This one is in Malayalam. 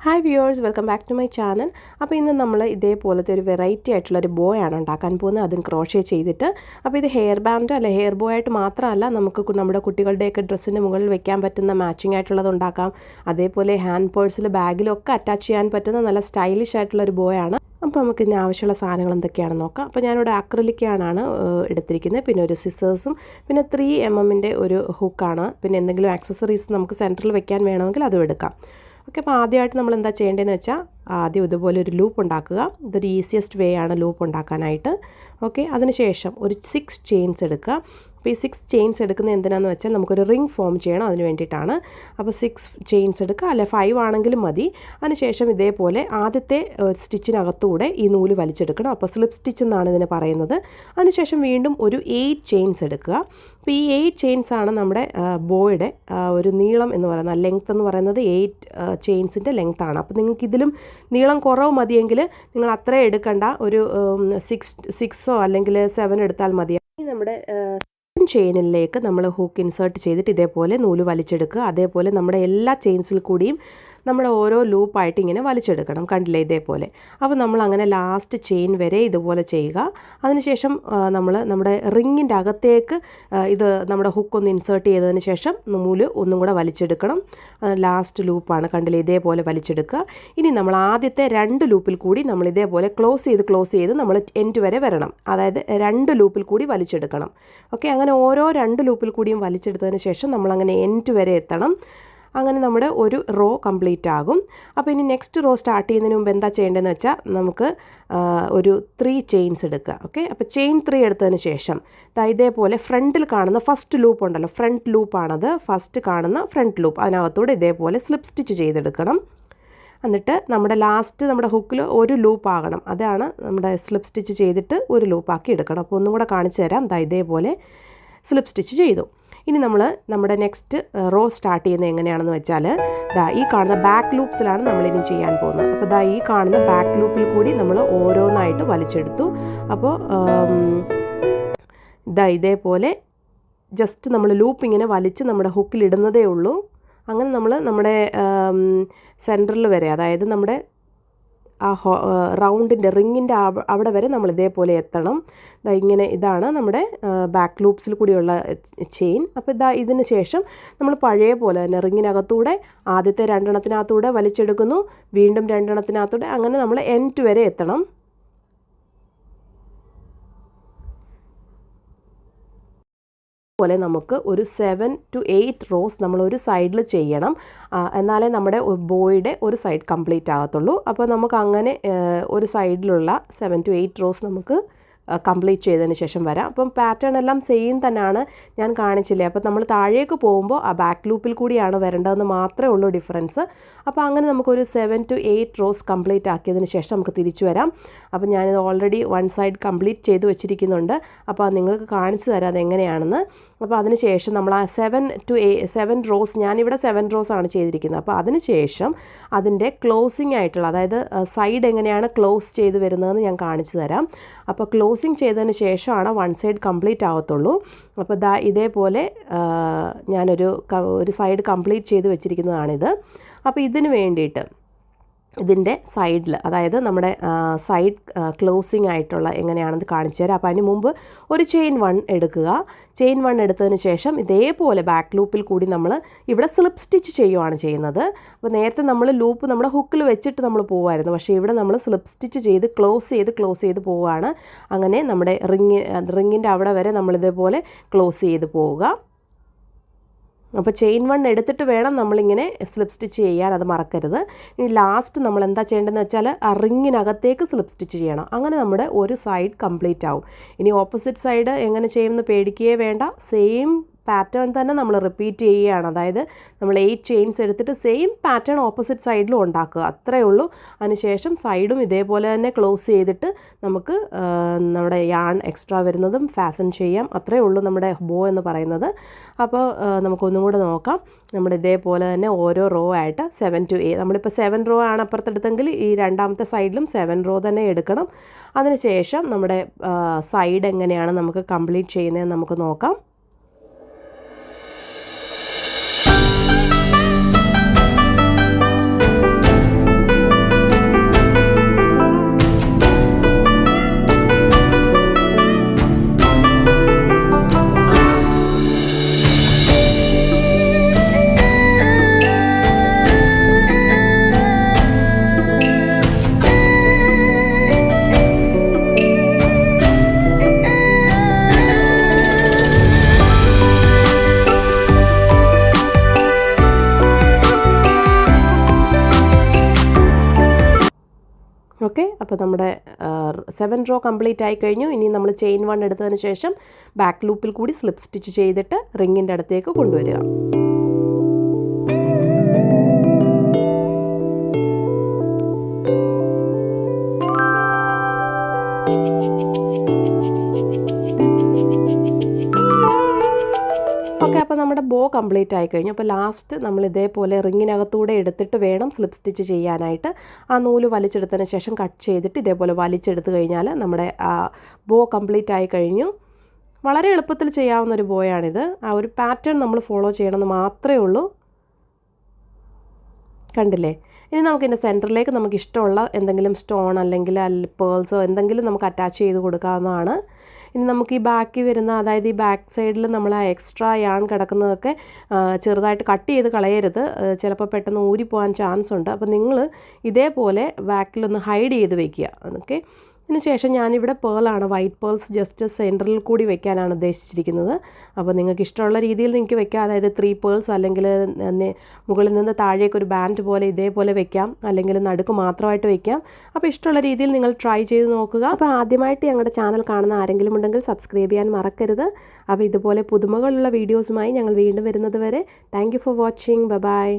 Hi viewers, welcome back to my channel. അപ്പോൾ ഇന്ന് നമ്മൾ ഇതേപോലത്തെ ഒരു വെറൈറ്റി ആയിട്ടുള്ളൊരു ബോ ആണ് ഉണ്ടാക്കാൻ പോകുന്നത്, അതും ക്രോഷേ ചെയ്തിട്ട്. അപ്പോൾ ഇത് ഹെയർ ബാൻഡ് അല്ലെ ഹെയർ ബോ ആയിട്ട് മാത്രമല്ല, നമുക്ക് നമ്മുടെ കുട്ടികളുടെയൊക്കെ ഡ്രസ്സിന് മുകളിൽ വെക്കാൻ പറ്റുന്ന മാച്ചിങ് ആയിട്ടുള്ളത് ഉണ്ടാക്കാം. അതേപോലെ ഹാൻഡ് പേഴ്സിൽ ബാഗിലൊക്കെ അറ്റാച്ച് ചെയ്യാൻ പറ്റുന്ന നല്ല സ്റ്റൈലിഷ് ആയിട്ടുള്ളൊരു ബോ ആണ്. അപ്പോൾ നമുക്ക് ഇതിന് ആവശ്യമുള്ള സാധനങ്ങൾ എന്തൊക്കെയാണെന്ന് നോക്കാം. അപ്പോൾ ഞാനിവിടെ അക്രിലിക് ആണ് എടുത്തിരിക്കുന്നത്, പിന്നെ ഒരു സിസേഴ്സും, പിന്നെ 3mm ഒരു ഹുക്കാണ്, പിന്നെ എന്തെങ്കിലും ആക്സസറീസ് നമുക്ക് സെൻറ്ററിൽ വെക്കാൻ വേണമെങ്കിൽ അതും എടുക്കാം. ഓക്കെ, അപ്പോൾ ആദ്യമായിട്ട് നമ്മൾ എന്താ ചെയ്യേണ്ടതെന്ന് വെച്ചാൽ, ആദ്യം ഇതുപോലെ ഒരു ലൂപ്പ് ഉണ്ടാക്കുക. ഇതൊരു ഈസിയസ്റ്റ് വേ ആണ് ലൂപ്പ് ഉണ്ടാക്കാനായിട്ട്. ഓക്കെ, അതിനുശേഷം ഒരു 6 ചെയിൻസ് എടുക്കുക. അപ്പോൾ ഈ 6 ചെയിൻസ് എടുക്കുന്നത് എന്തിനാണെന്ന് വെച്ചാൽ, നമുക്കൊരു റിംഗ് ഫോം ചെയ്യണം, അതിന് വേണ്ടിയിട്ടാണ്. അപ്പോൾ 6 ചെയിൻസ് എടുക്കുക, അല്ലെ 5 ആണെങ്കിലും മതി. അതിനുശേഷം ഇതേപോലെ ആദ്യത്തെ സ്റ്റിച്ചിനകത്തൂടെ ഈ നൂല് വലിച്ചെടുക്കണം. അപ്പോൾ സ്ലിപ്പ് സ്റ്റിച്ച് എന്നാണ് ഇതിന് പറയുന്നത്. അതിനുശേഷം വീണ്ടും ഒരു 8 ചെയിൻസ് എടുക്കുക. അപ്പോൾ ഈ 8 ചെയിൻസ് ആണ് നമ്മുടെ ബോയുടെ ഒരു നീളം എന്ന് പറയുന്നത്, ലെങ്ത്ത് എന്ന് പറയുന്നത് 8 ചെയിൻസിൻ്റെ ലെങ്ത് ആണ്. അപ്പോൾ നിങ്ങൾക്ക് ഇതിലും നീളം കുറവ് മതിയെങ്കിൽ നിങ്ങൾ അത്രയും എടുക്കണ്ട, ഒരു 6 അല്ലെങ്കിൽ 7 എടുത്താൽ മതി. നമ്മുടെ ചെയിനിലേക്ക് നമ്മൾ ഹൂക്ക് ഇൻസേർട്ട് ചെയ്തിട്ട് ഇതേപോലെ നൂല് വലിച്ചെടുക്കുക. അതേപോലെ നമ്മുടെ എല്ലാ ചെയിൻസിൽ കൂടിയും നമ്മുടെ ഓരോ ലൂപ്പായിട്ട് ഇങ്ങനെ വലിച്ചെടുക്കണം. കണ്ടില്ലേ, ഇതേപോലെ. അപ്പോൾ നമ്മൾ അങ്ങനെ ലാസ്റ്റ് ചെയിൻ വരെ ഇതുപോലെ ചെയ്യുക. അതിനുശേഷം നമ്മൾ നമ്മുടെ റിങ്ങിൻ്റെ അകത്തേക്ക് ഇത് നമ്മുടെ ഹുക്കൊന്ന് ഇൻസേർട്ട് ചെയ്തതിന് ശേഷം നൂല് ഒന്നും കൂടെ വലിച്ചെടുക്കണം. ലാസ്റ്റ് ലൂപ്പാണ്, കണ്ടില്ലേ, ഇതേപോലെ വലിച്ചെടുക്കുക. ഇനി നമ്മൾ ആദ്യത്തെ 2 ലൂപ്പിൽ കൂടി നമ്മൾ ഇതേപോലെ ക്ലോസ് ചെയ്ത് നമ്മൾ എൻഡ് വരെ വരണം. അതായത് 2 ലൂപ്പിൽ കൂടി വലിച്ചെടുക്കണം. ഓക്കെ, അങ്ങനെ ഓരോ 2 ലൂപ്പിൽ കൂടിയും വലിച്ചെടുത്തതിന് ശേഷം നമ്മളങ്ങനെ എൻഡ് വരെ എത്തണം. അങ്ങനെ നമ്മുടെ ഒരു റോ കംപ്ലീറ്റ് ആകും. അപ്പോൾ ഇനി നെക്സ്റ്റ് റോ സ്റ്റാർട്ട് ചെയ്യുന്നതിന് മുമ്പ് എന്താ ചെയ്യേണ്ടതെന്ന് വെച്ചാൽ, നമുക്ക് ഒരു 3 ചെയിൻസ് എടുക്കുക. ഓക്കെ, അപ്പോൾ ചെയിൻ 3 എടുത്തതിന് ശേഷം ഇതേപോലെ ഫ്രണ്ടിൽ കാണുന്ന ഫസ്റ്റ് ലൂപ്പ് ഉണ്ടല്ലോ, ഫ്രണ്ട് ലൂപ്പാണത്, ഫസ്റ്റ് കാണുന്ന ഫ്രണ്ട് ലൂപ്പ്, അതിനകത്തൂടെ ഇതേപോലെ സ്ലിപ്പ് സ്റ്റിച്ച് ചെയ്തെടുക്കണം. എന്നിട്ട് നമ്മുടെ ലാസ്റ്റ് നമ്മുടെ ഹുക്കിൽ ഒരു ലൂപ്പ് ആകണം, അതാണ് നമ്മുടെ സ്ലിപ്പ് സ്റ്റിച്ച് ചെയ്തിട്ട് ഒരു ലൂപ്പാക്കി എടുക്കണം. അപ്പോൾ ഒന്നും കൂടെ കാണിച്ചു തരാം. ഇതേപോലെ സ്ലിപ്പ് സ്റ്റിച്ച് ചെയ്തു. ഇനി നമ്മൾ നമ്മുടെ നെക്സ്റ്റ് റോ സ്റ്റാർട്ട് ചെയ്യുന്നത് എങ്ങനെയാണെന്ന് വെച്ചാൽ, ഈ കാണുന്ന ബാക്ക് ലൂപ്സിലാണ് നമ്മളിനി ചെയ്യാൻ പോകുന്നത്. അപ്പോൾ ഈ കാണുന്ന ബാക്ക് ലൂപ്പിൽ കൂടി നമ്മൾ ഓരോന്നായിട്ട് വലിച്ചെടുത്തു. അപ്പോൾ ഇതേപോലെ ജസ്റ്റ് നമ്മൾ ലൂപ്പ് ഇങ്ങനെ വലിച്ച് നമ്മുടെ ഹുക്കിലിടുന്നതേ ഉള്ളൂ. അങ്ങനെ നമ്മൾ നമ്മുടെ സെൻറ്ററിൽ വരെ, അതായത് നമ്മുടെ ആ റൗണ്ടിൻ്റെ റിങ്ങിൻ്റെ അവിടെ വരെ നമ്മൾ ഇതേപോലെ എത്തണം. ഇതാണ് നമ്മുടെ ബാക്ക് ലൂപ്സിൽ കൂടിയുള്ള ചെയിൻ. അപ്പോൾ ഇതിന് ശേഷം നമ്മൾ പഴയ പോലെ തന്നെ റിങ്ങിനകത്തൂടെ ആദ്യത്തെ 2 എണ്ണത്തിനകത്തൂടെ വലിച്ചെടുക്കുന്നു, വീണ്ടും 2 എണ്ണത്തിനകത്തൂടെ, അങ്ങനെ നമ്മൾ എൻഡ് വരെ എത്തണം. പോലെ നമുക്ക് ഒരു 7 to 8 റോസ് നമ്മൾ ഒരു സൈഡിൽ ചെയ്യണം, എന്നാലേ നമ്മുടെ ബോയുടെ ഒരു സൈഡ് കംപ്ലീറ്റ് ആകത്തുള്ളൂ. അപ്പോൾ നമുക്ക് അങ്ങനെ ഒരു സൈഡിലുള്ള 7 to 8 റോസ് നമുക്ക് കംപ്ലീറ്റ് ചെയ്തതിന് ശേഷം വരാം. അപ്പം പാറ്റേൺ എല്ലാം സെയിം തന്നെയാണ്, ഞാൻ കാണിച്ചില്ലേ. അപ്പോൾ നമ്മൾ താഴേക്ക് പോകുമ്പോൾ ആ ബാക്ക് ലൂപ്പിൽ കൂടിയാണ് വരേണ്ടതെന്ന് മാത്രമേ ഉള്ളൂ ഡിഫറൻസ്. അപ്പോൾ അങ്ങനെ നമുക്കൊരു 7 to 8 റോസ് കംപ്ലീറ്റ് ആക്കിയതിന് ശേഷം നമുക്ക് തിരിച്ചു വരാം. അപ്പോൾ ഞാനിത് ഓൾറെഡി 1 സൈഡ് കംപ്ലീറ്റ് ചെയ്ത് വെച്ചിരിക്കുന്നുണ്ട്. അപ്പോൾ നിങ്ങൾക്ക് കാണിച്ചു തരാം അതെങ്ങനെയാണെന്ന്. അപ്പോൾ അതിന് ശേഷം നമ്മൾ ആ 7 റോസ്, ഞാനിവിടെ 7 റോസ് ആണ് ചെയ്തിരിക്കുന്നത്. അപ്പോൾ അതിന് ശേഷം അതിൻ്റെ ക്ലോസിങ് ആയിട്ടുള്ള, അതായത് സൈഡ് എങ്ങനെയാണ് ക്ലോസ് ചെയ്ത് വരുന്നതെന്ന് ഞാൻ കാണിച്ചു തരാം. അപ്പോൾ ക്ലോസിങ് ചെയ്തതിന് ശേഷമാണ് 1 സൈഡ് കംപ്ലീറ്റ് ആവത്തുള്ളൂ. അപ്പോൾ ഇതേപോലെ ഞാനൊരു സൈഡ് കംപ്ലീറ്റ് ചെയ്ത് വെച്ചിരിക്കുന്നതാണിത്. അപ്പോൾ ഇതിന് വേണ്ടിയിട്ട് ഇതിൻ്റെ സൈഡിൽ, അതായത് നമ്മുടെ സൈഡ് ക്ലോസിങ് ആയിട്ടുള്ള എങ്ങനെയാണെന്ന് കാണിച്ചു തരാം. അപ്പോൾ അതിന് മുമ്പ് ഒരു ചെയിൻ 1 എടുക്കുക. ചെയിൻ 1 എടുത്തതിന് ശേഷം ഇതേപോലെ ബാക്ക് ലൂപ്പിൽ കൂടി നമ്മൾ ഇവിടെ സ്ലിപ്പ് സ്റ്റിച്ച് ചെയ്യുകയാണ് ചെയ്യുന്നത്. അപ്പോൾ നേരത്തെ നമ്മൾ ലൂപ്പ് നമ്മുടെ ഹുക്കിൽ വെച്ചിട്ട് നമ്മൾ പോവുമായിരുന്നു, പക്ഷേ ഇവിടെ നമ്മൾ സ്ലിപ്പ് സ്റ്റിച്ച് ചെയ്ത് ക്ലോസ് ചെയ്ത് പോവുകയാണ്. അങ്ങനെ നമ്മുടെ റിങ്ങിൻ്റെ അവിടെ വരെ നമ്മളിതേപോലെ ക്ലോസ് ചെയ്ത് പോവുക. അപ്പോൾ ചെയിൻ 1 എടുത്തിട്ട് വേണം നമ്മളിങ്ങനെ സ്ലിപ്പ് സ്റ്റിച്ച് ചെയ്യാൻ, അത് മറക്കരുത്. ഇനി ലാസ്റ്റ് നമ്മൾ എന്താ ചെയ്യേണ്ടതെന്ന് വെച്ചാൽ, ആ റിങ്ങിനകത്തേക്ക് സ്ലിപ്പ് സ്റ്റിച്ച് ചെയ്യണം. അങ്ങനെ നമ്മുടെ ഒരു സൈഡ് കംപ്ലീറ്റ് ആവും. ഇനി ഓപ്പോസിറ്റ് സൈഡ് എങ്ങനെ ചെയ്യുമെന്ന് പേടിക്കുകയേ വേണ്ട, സെയിം പാറ്റേൺ തന്നെ നമ്മൾ റിപ്പീറ്റ് ചെയ്യുകയാണ്. അതായത് നമ്മൾ 8 ചെയിൻസ് എടുത്തിട്ട് സെയിം പാറ്റേൺ ഓപ്പോസിറ്റ് സൈഡിലും ഉണ്ടാക്കുക, അത്രയേ ഉള്ളൂ. അതിനുശേഷം സൈഡും ഇതേപോലെ തന്നെ ക്ലോസ് ചെയ്തിട്ട് നമുക്ക് നമ്മുടെ യാൺ എക്സ്ട്രാ വരുന്നതും ഫാസൺ ചെയ്യാം, അത്രയേ ഉള്ളൂ നമ്മുടെ ബോ എന്ന് പറയുന്നത്. അപ്പോൾ നമുക്കൊന്നും കൂടെ നോക്കാം. നമ്മൾ ഇതേപോലെ തന്നെ ഓരോ റോ ആയിട്ട് 7 to 8, നമ്മളിപ്പോൾ 7 റോ ആണ് അപ്പുറത്തെടുത്തെങ്കിൽ ഈ രണ്ടാമത്തെ സൈഡിലും 7 റോ തന്നെ എടുക്കണം. അതിനുശേഷം നമ്മുടെ സൈഡ് എങ്ങനെയാണ് നമുക്ക് കംപ്ലീറ്റ് ചെയ്യുന്നതെന്ന് നമുക്ക് നോക്കാം. ഓക്കെ, അപ്പോൾ നമ്മുടെ 7 റോ കംപ്ലീറ്റ് ആയി കഴിഞ്ഞു. ഇനി നമ്മൾ ചെയിൻ 1 എടുത്തതിന് ശേഷം ബാക്ക് ലൂപ്പിൽ കൂടി സ്ലിപ്പ് സ്റ്റിച്ച് ചെയ്തിട്ട് റിങ്ങിൻ്റെ അടുത്തേക്ക് കൊണ്ടുവരിക. ഓക്കെ, അപ്പോൾ നമ്മുടെ ബോ കംപ്ലീറ്റ് ആയി കഴിഞ്ഞു. അപ്പോൾ ലാസ്റ്റ് നമ്മൾ ഇതേപോലെ റിങ്ങിനകത്തൂടെ എടുത്തിട്ട് വേണം സ്ലിപ്പ് സ്റ്റിച്ച് ചെയ്യാനായിട്ട്. ആ നൂല് വലിച്ചെടുത്തതിന് ശേഷം കട്ട് ചെയ്തിട്ട് ഇതേപോലെ വലിച്ചെടുത്ത് കഴിഞ്ഞാൽ നമ്മുടെ ബോ കംപ്ലീറ്റ് ആയി കഴിഞ്ഞു. വളരെ എളുപ്പത്തിൽ ചെയ്യാവുന്നൊരു ബോയാണിത്. ആ ഒരു പാറ്റേൺ നമ്മൾ ഫോളോ ചെയ്യണമെന്ന് മാത്രമേ ഉള്ളൂ. കണ്ടില്ലേ? ഇനി നമുക്കിതിൻ്റെ സെൻറ്ററിലേക്ക് നമുക്ക് ഇഷ്ടമുള്ള എന്തെങ്കിലും സ്റ്റോൺ അല്ലെങ്കിൽ പേൾസോ എന്തെങ്കിലും നമുക്ക് അറ്റാച്ച് ചെയ്ത് കൊടുക്കാവുന്നതാണ്. ഇനി നമുക്ക് ഈ ബാക്കി വരുന്ന, അതായത് ഈ ബാക്ക് സൈഡിൽ നമ്മൾ ആ എക്സ്ട്രാ യാൺ കിടക്കുന്നതൊക്കെ ചെറുതായിട്ട് കട്ട് ചെയ്ത് കളയരുത്. ചിലപ്പോൾ പെട്ടെന്ന് ഊരിപ്പോകാൻ ചാൻസ് ഉണ്ട്. അപ്പോൾ നിങ്ങൾ ഇതേപോലെ ബാക്കിലൊന്ന് ഹൈഡ് ചെയ്ത് വെക്കുക. ഓക്കെ, ഇതിന് ശേഷം ഞാനിവിടെ പേളാണ്, വൈറ്റ് പേൾസ് ജസ്റ്റ് സെൻറ്ററിൽ കൂടി വെക്കാനാണ് ഉദ്ദേശിച്ചിരിക്കുന്നത്. അപ്പോൾ നിങ്ങൾക്ക് ഇഷ്ടമുള്ള രീതിയിൽ നിങ്ങൾക്ക് വെക്കാം. അതായത് 3 പേൾസ് അല്ലെങ്കിൽ മുകളിൽ നിന്ന് താഴേക്ക് ഒരു ബാൻഡ് പോലെ ഇതേപോലെ വെക്കാം, അല്ലെങ്കിൽ നടുക്ക് മാത്രമായിട്ട് വെക്കാം. അപ്പോൾ ഇഷ്ടമുള്ള രീതിയിൽ നിങ്ങൾ ട്രൈ ചെയ്ത് നോക്കുക. അപ്പോൾ ആദ്യമായിട്ട് ഞങ്ങളുടെ ചാനൽ കാണുന്ന ആരെങ്കിലും ഉണ്ടെങ്കിൽ സബ്സ്ക്രൈബ് ചെയ്യാൻ മറക്കരുത്. അപ്പോൾ ഇതുപോലെ പുതുമകളുള്ള വീഡിയോസുമായി ഞങ്ങൾ വീണ്ടും വരുന്നത് വരെ thank you for watching. By.